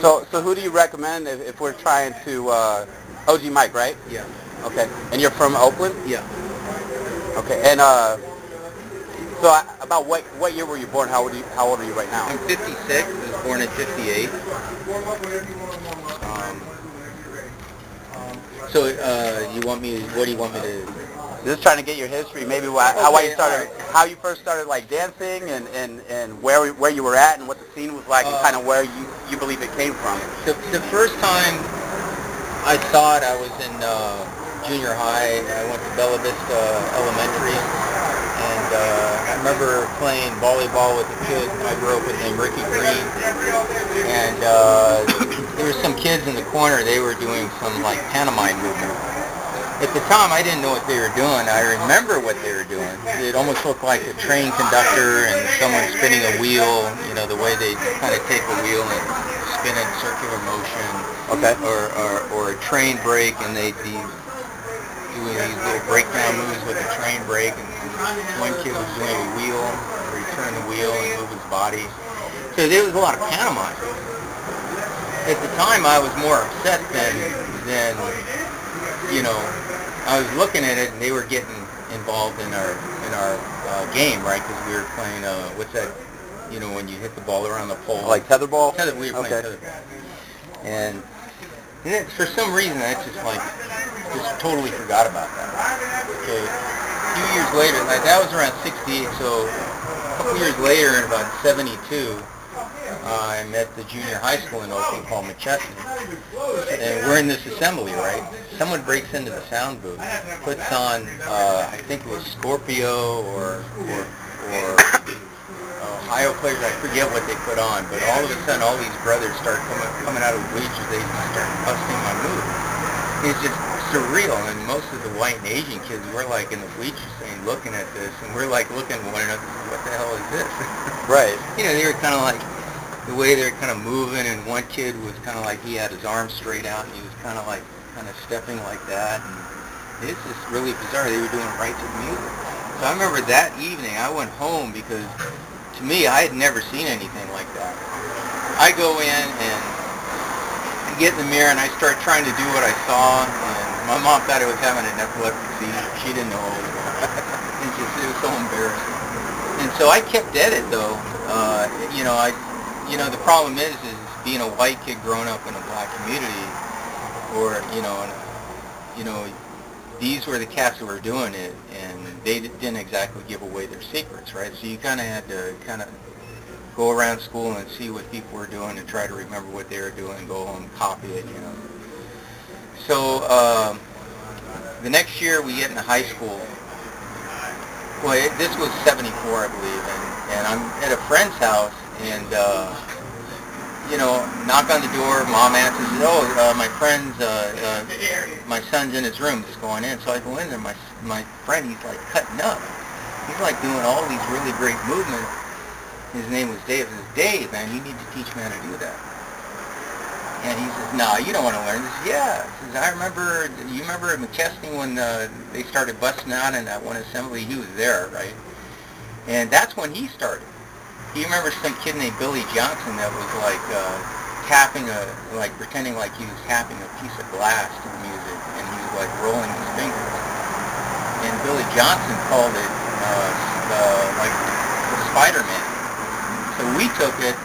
So who do you recommend if we're trying to, OG Mike, right? Yeah. Okay. And you're from Oakland? Yeah. Okay. And so about what year were you born? How old are you right now? I'm 56. I was born in 58. So what do you want me to? Just trying to get your history, maybe how you first started like dancing, and where you were at, and what the scene was like, and kind of where you believe it came from. The first time I saw it, I was in junior high. I went to Bella Vista Elementary, and I remember playing volleyball with a kid I grew up with named Ricky Green, and there were some kids in the corner. They were doing some like pantomime movement. At the time, I didn't know what they were doing. I remember what they were doing. It almost looked like a train conductor and someone spinning a wheel, the way they kind of take a wheel and spin in circular motion. Okay. Or a train brake, and they'd be doing these little breakdown moves with a train brake, and one kid was doing a wheel, where he turned the wheel and moved his body. So there was a lot of pantomime. At the time, I was more upset than I was looking at it, and they were getting involved in our game, right? Because we were playing what's that? When you hit the ball around the pole. Like tetherball. We were playing tetherball, and then for some reason I just totally forgot about that. Okay, a few years later, that was around '68. So a couple years later, in about '72. I met the junior high school in Oakland called McChesney, and we're in this assembly, right? Someone breaks into the sound booth, puts on, I think it was Scorpio or Ohio Players, I forget what they put on, but all of a sudden all these brothers start coming out of the bleachers, they start busting my move. It's just surreal, and most of the white and Asian kids were like in the bleachers saying, looking at this, and we're like looking at one another, what the hell is this? Right. They were kind of like, the way they're kind of moving, and one kid was kind of like he had his arms straight out, and he was kind of stepping like that, and it's just really bizarre. They were doing it right to the music. So I remember that evening I went home, because to me I had never seen anything like that. I go in and I get in the mirror and I start trying to do what I saw, and my mom thought I was having an epileptic seizure. She didn't know what was going on. It was so embarrassing. And so I kept at it though. The problem is being a white kid growing up in a black community, or these were the cats that were doing it, and they didn't exactly give away their secrets, right? So you kind of had to go around school and see what people were doing and try to remember what they were doing, go home and copy it, So the next year we get into high school. Well, this was '74, I believe, and I'm at a friend's house, and knock on the door, mom answers, my friend's, my son's in his room, just going in. So I go in there, my friend, he's like cutting up. He's like doing all these really great movements. His name was Dave. I says, Dave, man, you need to teach me how to do that. And he says, no, you don't want to learn this. Yeah. He says, you remember at McChesney when they started busting out in that one assembly? He was there, right? And that's when he started. He remembers some kid named Billy Johnson that was pretending like he was tapping a piece of glass to the music, and he was like rolling his fingers. And Billy Johnson called it the Spider-Man. So we took it.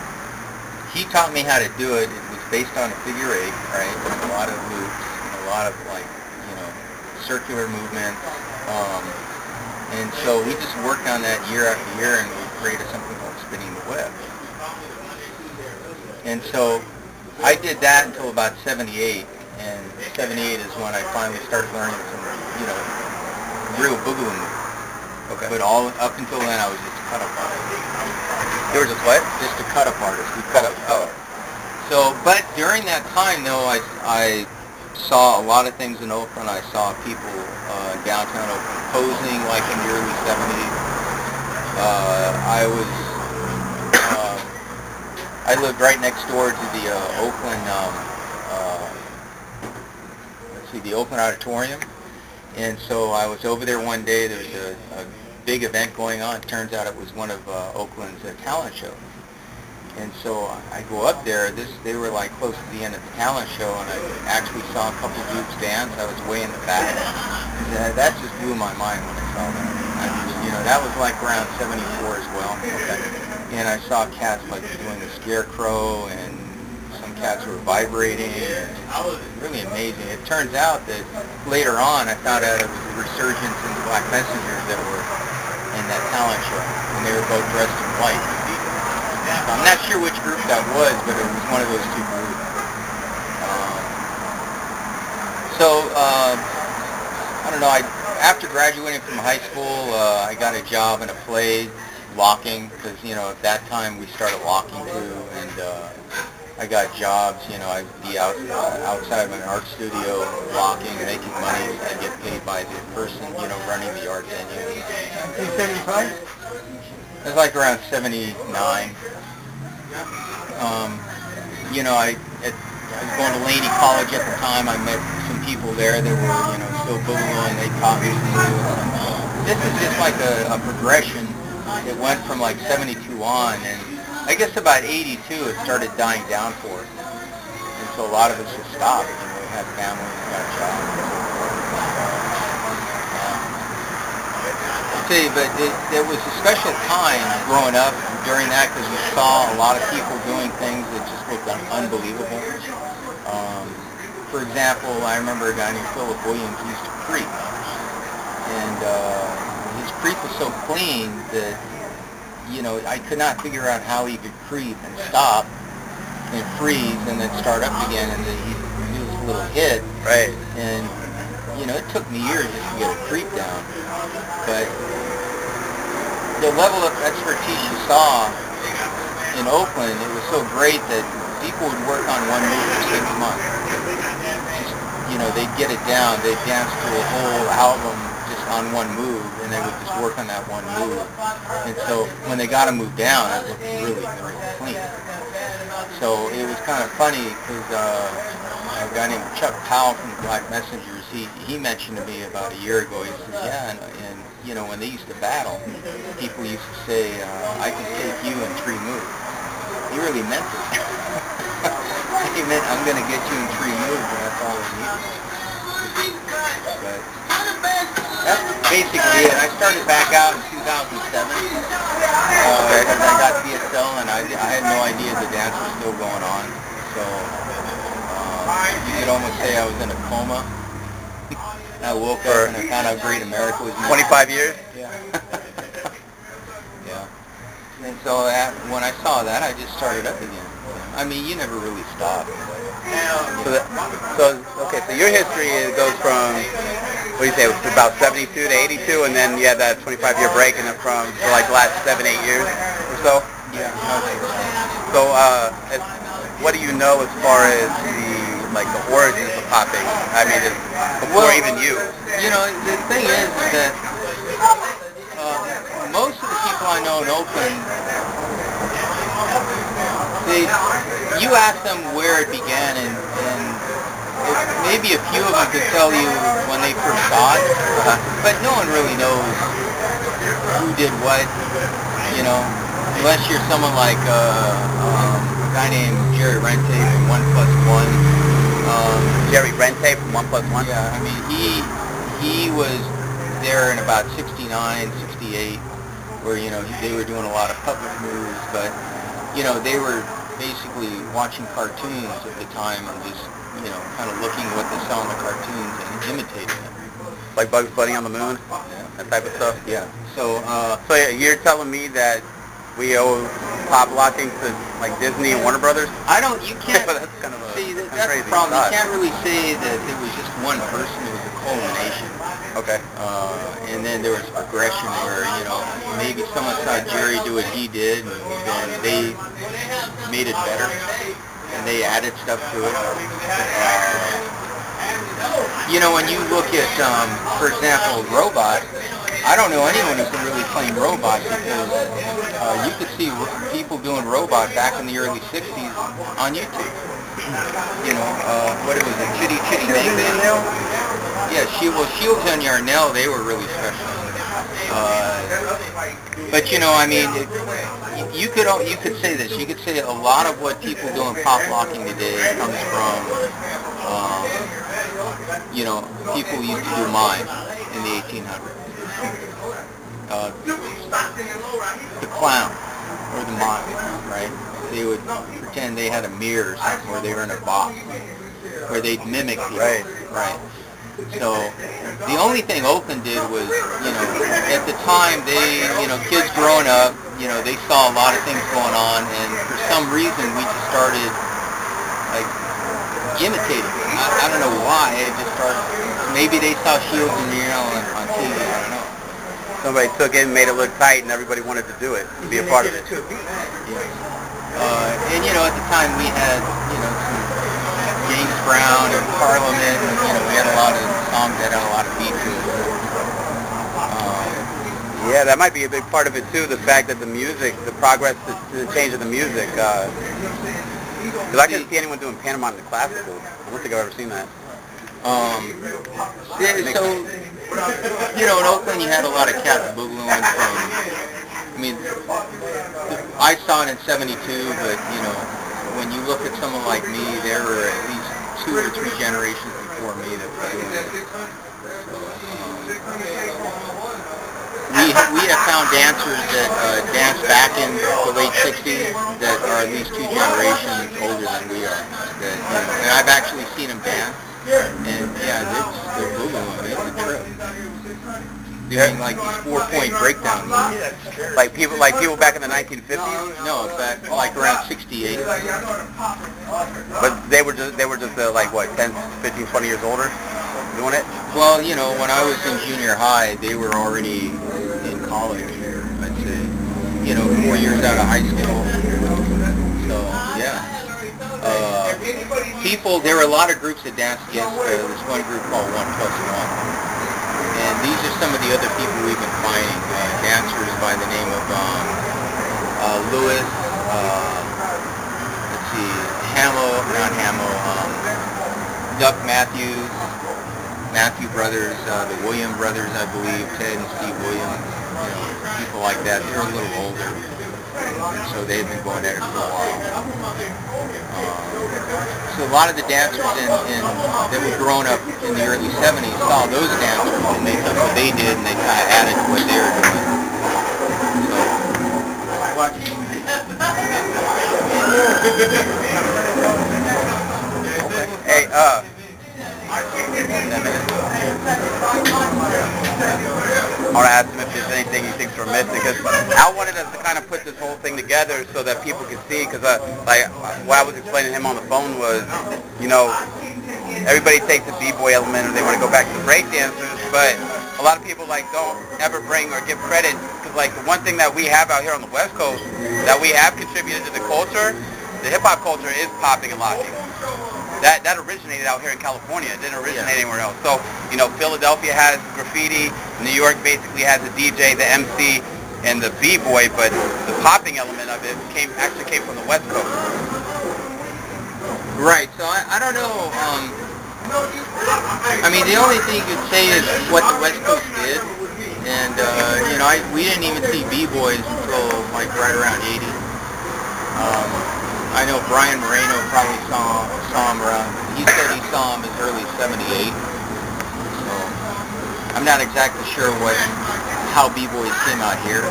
He taught me how to do it. It was based on a figure eight, right? With a lot of loops and a lot of circular movements. And so we just worked on that year after year, and we created something called spinning the web. And so I did that until about '78, and '78 is when I finally started learning some, real boogaloo moves. Okay. But up until then, I was just a cut-up artist. You were just what? Just a cut-up artist. We cut up. Oh. So, but during that time, though, I saw a lot of things in Oakland. I saw people downtown Oakland posing like in the early '70s. I lived right next door to the Oakland, the Oakland Auditorium, and so I was over there one day. There was a big event going on. Turns out it was one of Oakland's talent shows, And so I go up there. They were like close to the end of the talent show, and I actually saw a couple groups dance. I was way in the back. That just blew my mind when I saw that. That was like around '74 as well. Okay. And I saw cats like doing the scarecrow, and some cats were vibrating. It was really amazing. It turns out that later on I found out it was a resurgence in the Black Messengers that were in that talent show, and they were both dressed in white. So I'm not sure which group that was, but it was one of those two groups. I don't know. After graduating from high school, I got a job in a play, locking, because at that time we started locking too, and I got jobs. I'd be outside of an art studio locking, making money. I'd get paid by the person, running the art venue. 1975? It was like around '79. I was going to Laney College at the time. I met some people there that were, still boogaloo, and they taught me some moves. This is just like a progression. It went from like '72 on, and I guess about '82 it started dying down for us. And so a lot of us just stopped. We had families, got jobs. But it was a special time growing up during that, because you saw a lot of people doing things that just looked unbelievable. For example, I remember a guy named Philip Williams used to creep, and his creep was so clean that I could not figure out how he could creep and stop and freeze and then start up again, and then he'd do his little hit. Right. And it took me years just to get a creep down, but the level of expertise you saw in Oakland, it was so great that people would work on one move for 6 months. They'd get it down. They'd dance to a whole album just on one move, and they would just work on that one move. And so when they got a move down, it looked really, really clean. So it was kind of funny, because a guy named Chuck Powell from the Black Messengers, he mentioned to me about a year ago, he says, yeah, and when they used to battle, people used to say, I can take you in 3 moves. He really meant it. He meant, I'm going to get you in 3 moves, and that's all I needed. But that's basically it. I started back out in 2007. Because I got DSL, and I had no idea the dance was still going on. So you could almost say I was in a coma. I woke up and I found out Great America was missing. 25 years? Yeah. Yeah. And so when I saw that, I just started up again. I mean, you never really stop. So your history goes from, what do you say, about 72 to 82, and then you had that 25-year break, and then for like the last 7-8 years or so? Yeah. So what do you know as far as the origins of popping? I mean, before even you. The thing is that most of the people I know in Oakland, you ask them where it began, and maybe a few of them could tell you when they first saw it, but no one really knows who did what, unless you're someone like a guy named Jerry Rente from 1+1. Jerry Rente from 1+1? Yeah, I mean, he was there in about '69, '68, where, they were doing a lot of public moves, but, they were basically watching cartoons at the time and just, kind of looking at what they saw in the cartoons and imitating them. Like Bugs Bunny on the Moon? Yeah. That type of stuff? Yeah. So you're telling me that we owe pop locking to like Disney and Warner Brothers? You can't, that's kind of see, that's crazy the problem. thought. You can't really say that it was just one person. It was a culmination. Okay. And then there was progression where, maybe someone saw Jerry do what he did, and then they made it better, and they added stuff to it. When you look at, for example, Robot, I don't know anyone who can really claim Robot, because you could see people doing Robot back in the early '60s on YouTube. What it was, a Chitty Chitty Bang Bang. Yeah, Shields and Yarnell, they were really special. But I mean, you could say this. You could say a lot of what people do in pop locking today comes from, people used to do mime in the 1800s. The clown or the mime, right? They would pretend they had a mirror or something, or they were in a box, where they'd mimic people. Right. So the only thing Oakland did was, at the time kids growing up, they saw a lot of things going on, and for some reason we just started like imitating. I don't know why. It just started. Maybe they saw Shields and on TV. I don't know. Somebody took it and made it look tight, and everybody wanted to do it, to be a part of it. And at the time we had some James Brown and Parliament, and we had a lot of songs that had a lot of beat to it. Yeah, that might be a big part of it too, the fact that the music, the progress, the change of the music. Because I couldn't see anyone doing pantomime in the classical. I don't think I've ever seen that. In Oakland you had a lot of cats boogalooing I saw it in 72, but, when you look at someone like me, there were at least 2 or 3 generations before me that were doing it. So, we have found dancers that dance back in the late 60s that are at least 2 generations older than we are. And I've actually seen them dance, and they're boogalooing. It's a trip. Doing like these 4-point breakdown moves. Like people back in the 1950s? No, back like around 68. But they were just 10, 15, 20 years older doing it? Well, when I was in junior high, they were already in college, I'd say. 4 years out of high school. So, yeah. There were a lot of groups that danced against this one group called 1+1. And these are some of the other people we've been finding, dancers by the name of Lewis, Duck Matthews, Matthew brothers, the William brothers, I believe, Ted and Steve Williams, people like that. They're a little older, and so they've been going at it for a while. So a lot of the dancers that were growing up in the early 70s saw those dancers, and they took what they did and they kind of added to what they were doing. Hey, I want to ask him if there's anything he thinks we're missing, because I wanted us to kind of put this whole thing together so that people could see, because what I was explaining to him on the phone was, everybody takes the b-boy element and they want to go back to break dancers, but a lot of people don't ever bring or give credit, because the one thing that we have out here on the West Coast that we have contributed to the culture, the hip-hop culture, is popping and locking. That originated out here in California. It didn't originate anywhere else. So, Philadelphia has graffiti, New York basically has the DJ, the MC, and the b-boy, but the popping element of it actually came from the West Coast. Right, so I don't know, the only thing you could say is what the West Coast did, and, we didn't even see b-boys until, right around 80. I know Brian Moreno probably saw him around, he said he saw him as early as 78, so I'm not exactly sure how b-boys came out here,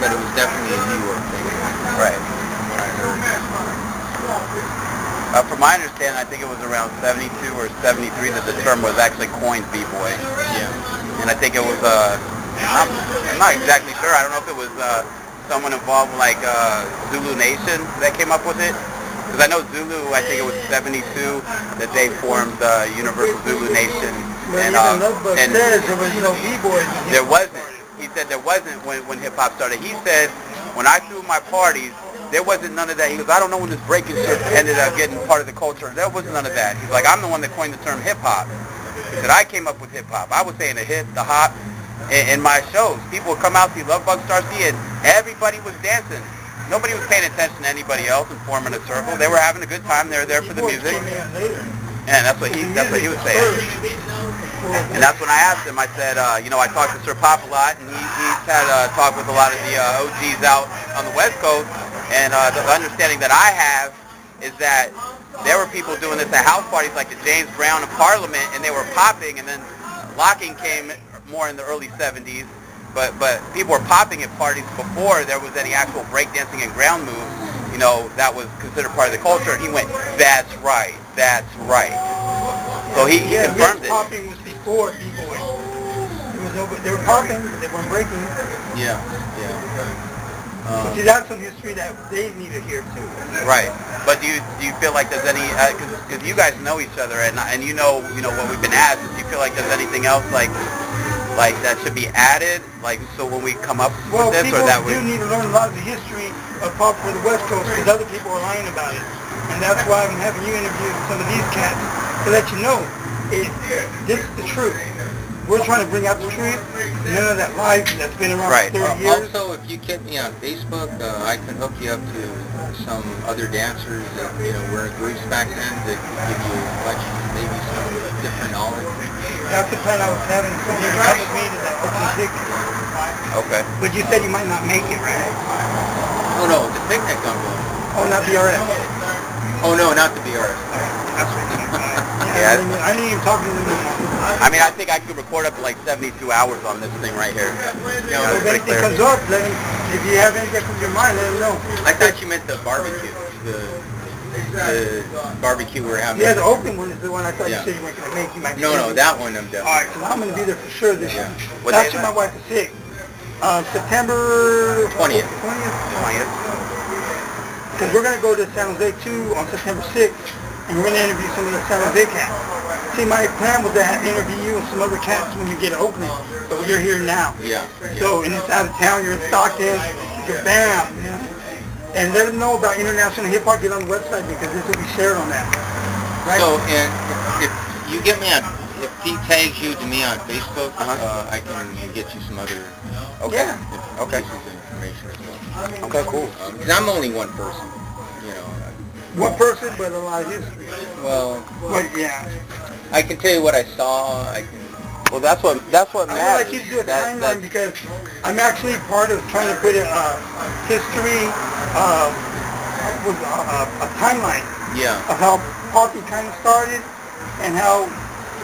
but it was definitely a New York thing. Right. From what I heard. From my understanding, I think it was around 72 or 73 that the term was actually coined b-boy. Yeah. And I think it was, I'm not exactly sure, I don't know if it was someone involved like Zulu Nation that came up with it. Because I know Zulu, I think it was 72 that they formed Universal Zulu Nation. But even Lubbock says there was no b-boys. There wasn't. He said there wasn't when hip-hop started. He said, when I threw my parties, there wasn't none of that. He goes, I don't know when this breaking shit ended up getting part of the culture. There wasn't none of that. He's like, I'm the one that coined the term hip-hop. He said, I came up with hip-hop. I was saying the hip, the hop, in my shows. People would come out, see Love Bug Star C, and everybody was dancing. Nobody was paying attention to anybody else and forming a circle. They were having a good time. They were there for the music. And that's what he was saying. And that's when I asked him, I said, you know, I talked to Sir Pop a lot, and he's had a talk with a lot of the OGs out on the West Coast, and the understanding that I have is that there were people doing this at house parties like the James Brown in Parliament, and they were popping, and then locking came more in the early 70s, but people were popping at parties before there was any actual breakdancing and ground moves, you know, that was considered part of the culture, and he went, that's right. So he confirmed it. Popping was before B-boy. They were popping, but they weren't breaking. Yeah. See, that's some history that they need to hear too. Right. But do you feel like there's any, because you guys know each other, and you know what we've been asked, do you feel like there's anything else like that should be added, like, so when we come up with this, or that we... Well, people do need to learn a lot of the history of pop for the West Coast, because other people are lying about it. And that's why I'm having you interview some of these cats, to let you know, this is the truth. We're trying to bring out the truth, none of that lies that's been around for 30 years. Also, if you get me on Facebook, I can hook you up to some other dancers that, you know, were in groups back then that could give you lectures, maybe some different knowledge. That's the plan I was having. So you come with me to that open picnic. Okay. But you said you might not make it, right? Oh no, the picnic I'm going. Oh, not BRS. Oh no, not the BRS. That's right. Yeah. I didn't even talk to them anymore. I mean, I think I could record up to like 72 hours on this thing right here. You know, if anything comes up, if you have anything that comes to your mind, let them know. I thought you meant the barbecue. The barbecue we're having. Yeah, the open one is the one I thought you said you weren't going to make. You might No, that one I'm definitely. All right, so I'm going to be there for sure this year. That's Actually, my wife is sick. September 20th. 20th. Because we're going to go to San Jose too on September 6th, and we're going to interview some of the San Jose cats. See, my plan was to interview you and some other cats when we get an opening, but you're here now. Yeah. So, and it's out of town, you're in Stockton, you're bam, you know. And let them know about International Hip Hop, get on the website because this will be shared on that. Right? So, and if you get me on, if he tags you to me on Facebook, I can get you some other pieces of information as well. Okay, cool. Because I'm only one person, you know. One person, but a lot of history. Well, yeah. I can tell you what I saw. Well, that's what matters. I like you to do a timeline because I'm actually part of trying to put a history, a timeline of how popping kind of started and how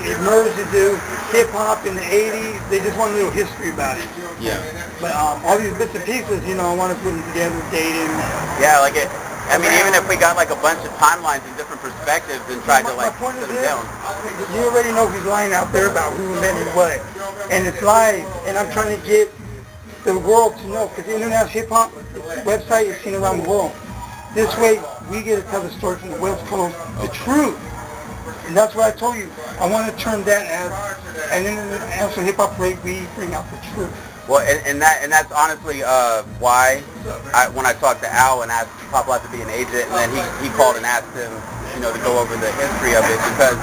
it merged into hip-hop in the 80s. They just want a little history about it. Yeah. But all these bits and pieces, you know, I want to put them together, date them. Yeah, like it. I mean, even if we got like a bunch of timelines and different perspectives and tried to like put them down. You already know who's lying out there about who invented what. And it's lies. And I'm trying to get the world to know, because the International Hip Hop website is seen around the world. This way, we get to tell the story from the West Coast, the truth. And that's what I told you. I want to turn that as an International Hip Hop parade. We bring out the truth. Well, and that's honestly why when I talked to Al and asked Pop to be an agent, and then he called and asked him, you know, to go over the history of it, because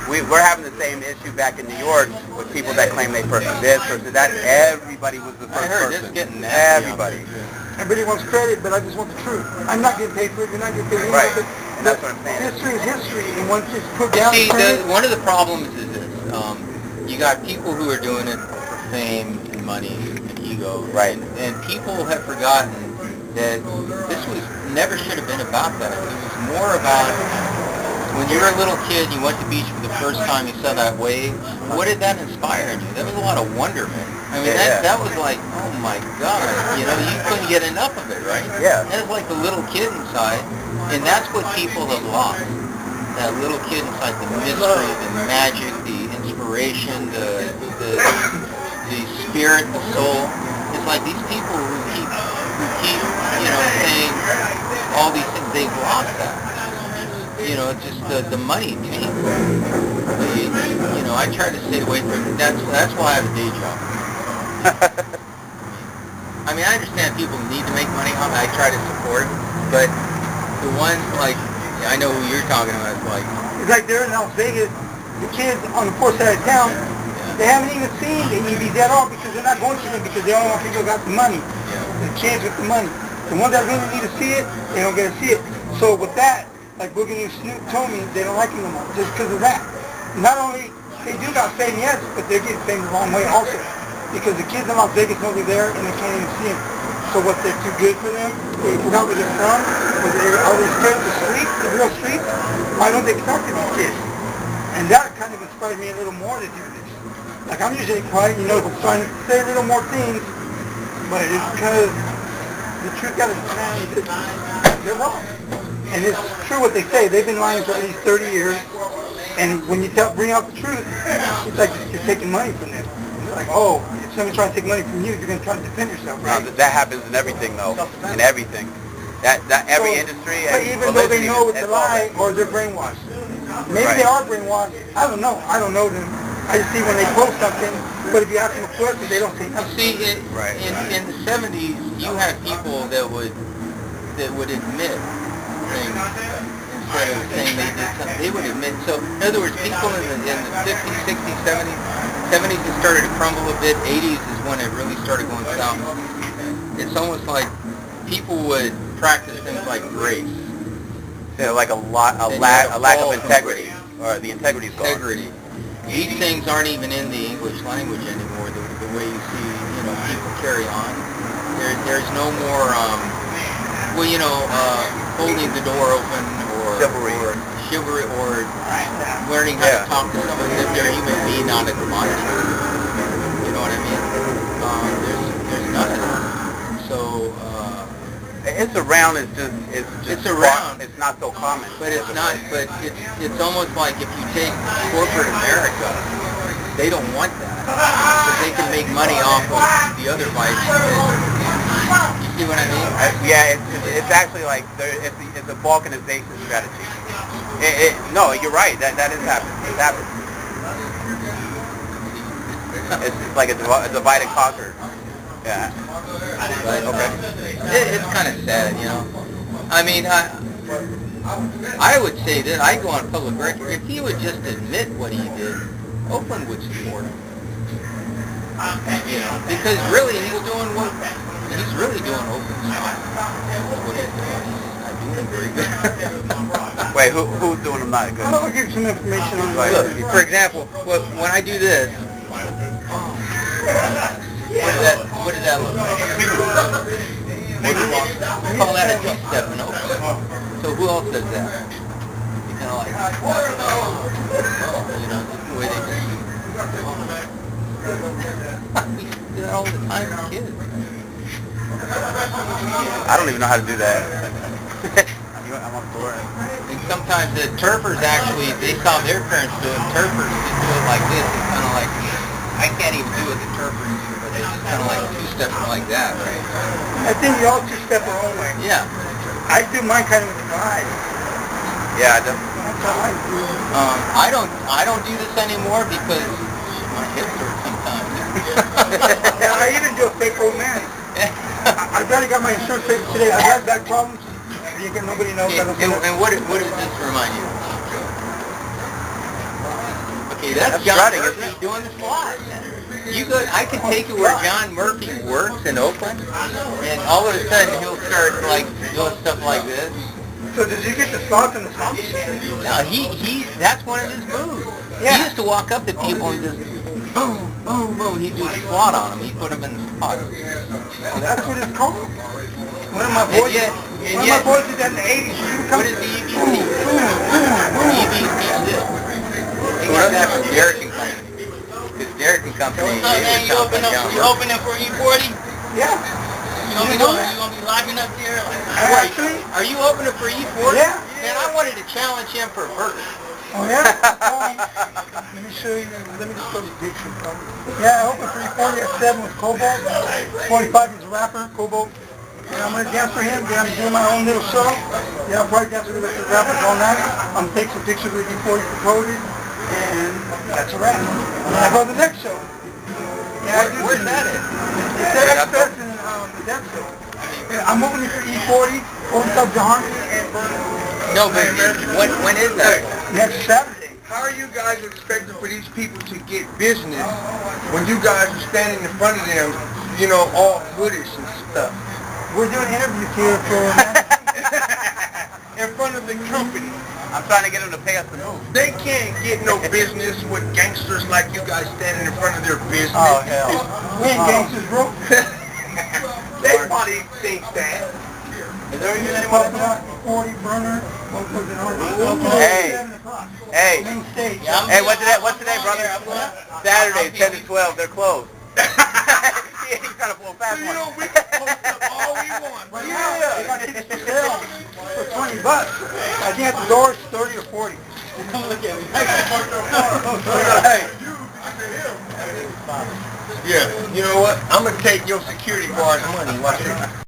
we're having the same issue back in New York with people that claim they first did this or that. Everybody was the first person. Everybody. Everybody wants credit, but I just want the truth. I'm not getting paid for it. You're not getting paid for it. Right. And that's what I'm saying. History is history, and once it's put down. See, one of the problems is this: you got people who are doing it for fame and money and ego, right? And people have forgotten that this never should have been about that. It was more about when you were a little kid, you went to the beach for the first time, you saw that wave. What did that inspire in you? That was a lot of wonderment. I mean, that was like, oh my God, you know, you couldn't get enough of it, right? Yeah. That was like the little kid inside, and that's what people have lost. That little kid inside, the mystery, the magic, the inspiration, the spirit, the soul. It's like these people who keep, you know, saying all these things, they've lost that. You know, it's just the money came. You know, I try to stay away from it. That's why I have a day job. I mean, I understand people need to make money on it. I try to support it, but the ones like, I know who you're talking about. It's like they're in Las Vegas. The kids on the fourth side of town, they haven't even seen the EVs at all because they're not going to them because they don't want people who got the money. The kids with the money. The ones that really need to see it, they don't get to see it. So with that, like Boogie and Snoop told me, they don't like him no more just because of that. Not only they do got fame, yes, but they're getting fame the wrong way also. Because the kids in Las Vegas know they're there and they can't even see them. So what, they're too good for them? They forgot where they're from? Or they're always scared of the streets, the real streets? Why don't they talk to these kids? And that kind of inspired me a little more to do this. Like, I'm usually quiet, you know, I'm trying to say a little more things, but it's because the truth got to stand. They're wrong. And it's true what they say. They've been lying for at least 30 years. And when you bring out the truth, it's like you're taking money from them. It's like, oh, if somebody's trying to take money from you, you're going to try to defend yourself, right? No, that happens in everything, though. In everything. That every industry. But even though they know it's a lie, or they're brainwashed. Maybe they are brainwashed. I don't know. I don't know them. I just see when they post something. But if you ask them a question, they don't say nothing. See, in the 70s, you had people that would admit things instead of saying they did something. They would admit. So, in other words, people in the 50s, 60s, 70s, it started to crumble a bit. 80s is when it really started going south. It's almost like people would practice things like grace. Yeah, like a lack of integrity, or the integrity's gone. Integrity. These things aren't even in the English language anymore. The way you see, people carry on. There's no more, holding the door open or chivalry or learning how to talk to someone as if they're a human being, not a commodity. You know what I mean? There's none of that. So. It's around. It's around. It's not so common. But it's not. But it's almost like if you take corporate America, they don't want that because they can make money off of the other vices. You see what I mean? Yeah. It's actually like it's a balkanization strategy. No, you're right. That is happening. It's happening. It's like a divide and conquer. Yeah. But, it's kind of sad, I mean, I would say that I go on public record. If he would just admit what he did, Oakland would support him. Because really, he's really doing Oakland stuff. That's what he's doing. He's not doing very good. Wait, who's doing him not good? I'll give you some information on that. Look, for example, when I do this. What does that look like? We call that a two-step in Oakland. So who else does that? You kind of like, the way they we do that all the time with kids. I don't even know how to do that. I'm on board. And sometimes the turfers actually, they saw their parents do it. Turfers just do it like this. It's kind of like, I can't even do what the turfers do. It's kind of like two-stepping like that, right? I think we all two-step our own way. Yeah. I do mine kind of with the guys. Yeah, That's how I do it. I don't do this anymore because my hips hurt sometimes. Yeah, I even do a fake old man. I barely got my insurance paper today. I had back problems. Nobody knows. And what does this remind you? Okay, that's John strutting, Murphy doing the slide. I can take you where John Murphy works in Oakland, and all of a sudden he'll start like doing stuff like this. So does he get the slots and the slots? Now that's one of his moves. Yeah. He used to walk up to people and just boom, boom, boom. He'd do a squat on them. He'd put them in the spot. Well, that's what it's called. One of my boys, my boys did that in the 80s. What is the EBC? EBC this. They got that from Derek and Company. Because Derek and Company, You opening for E40? Yeah. You gonna be locking up there? Actually, are you opening for E40? Yeah. Man, I wanted to challenge him for a burger. oh yeah? Let me show you. Let me just show you the picture. Yeah, I opened for E40 at 7 with Cobalt. 45 is a rapper, Cobalt. And I'm going to dance for him. Then I'm doing my own little show. Yeah, I'll probably dance with the rest of the rappers all night. I'm going to take some pictures with E40 for Cody. And that's a wrap. And then I go to the next show. Yeah, Where's that at? It's at Express in the dance show. I'm opening for E40, Old Sub John, and No, but when is that? next Saturday. How are you guys expecting for these people to get business when you guys are standing in front of them, all goodish and stuff? We're doing interviews here for In front of the company. I'm trying to get them to pay us to move. They can't get no business with gangsters like you guys standing in front of their business. Oh, hell. We ain't gangsters, bro. They probably think that. Is there even anyone? 40 burner. Hey. Hey. Main stage. Hey, what's today, brother? Saturday, 10 to 12. They're closed. Yeah, he's trying to pull a fast So, one. we can post up all we want. But yeah, they got tickets for sale for $20. I think at the door it's 30 or 40. Come look at me. Hey. Yeah, you know what? I'm going to take your security guard's money. Watch it.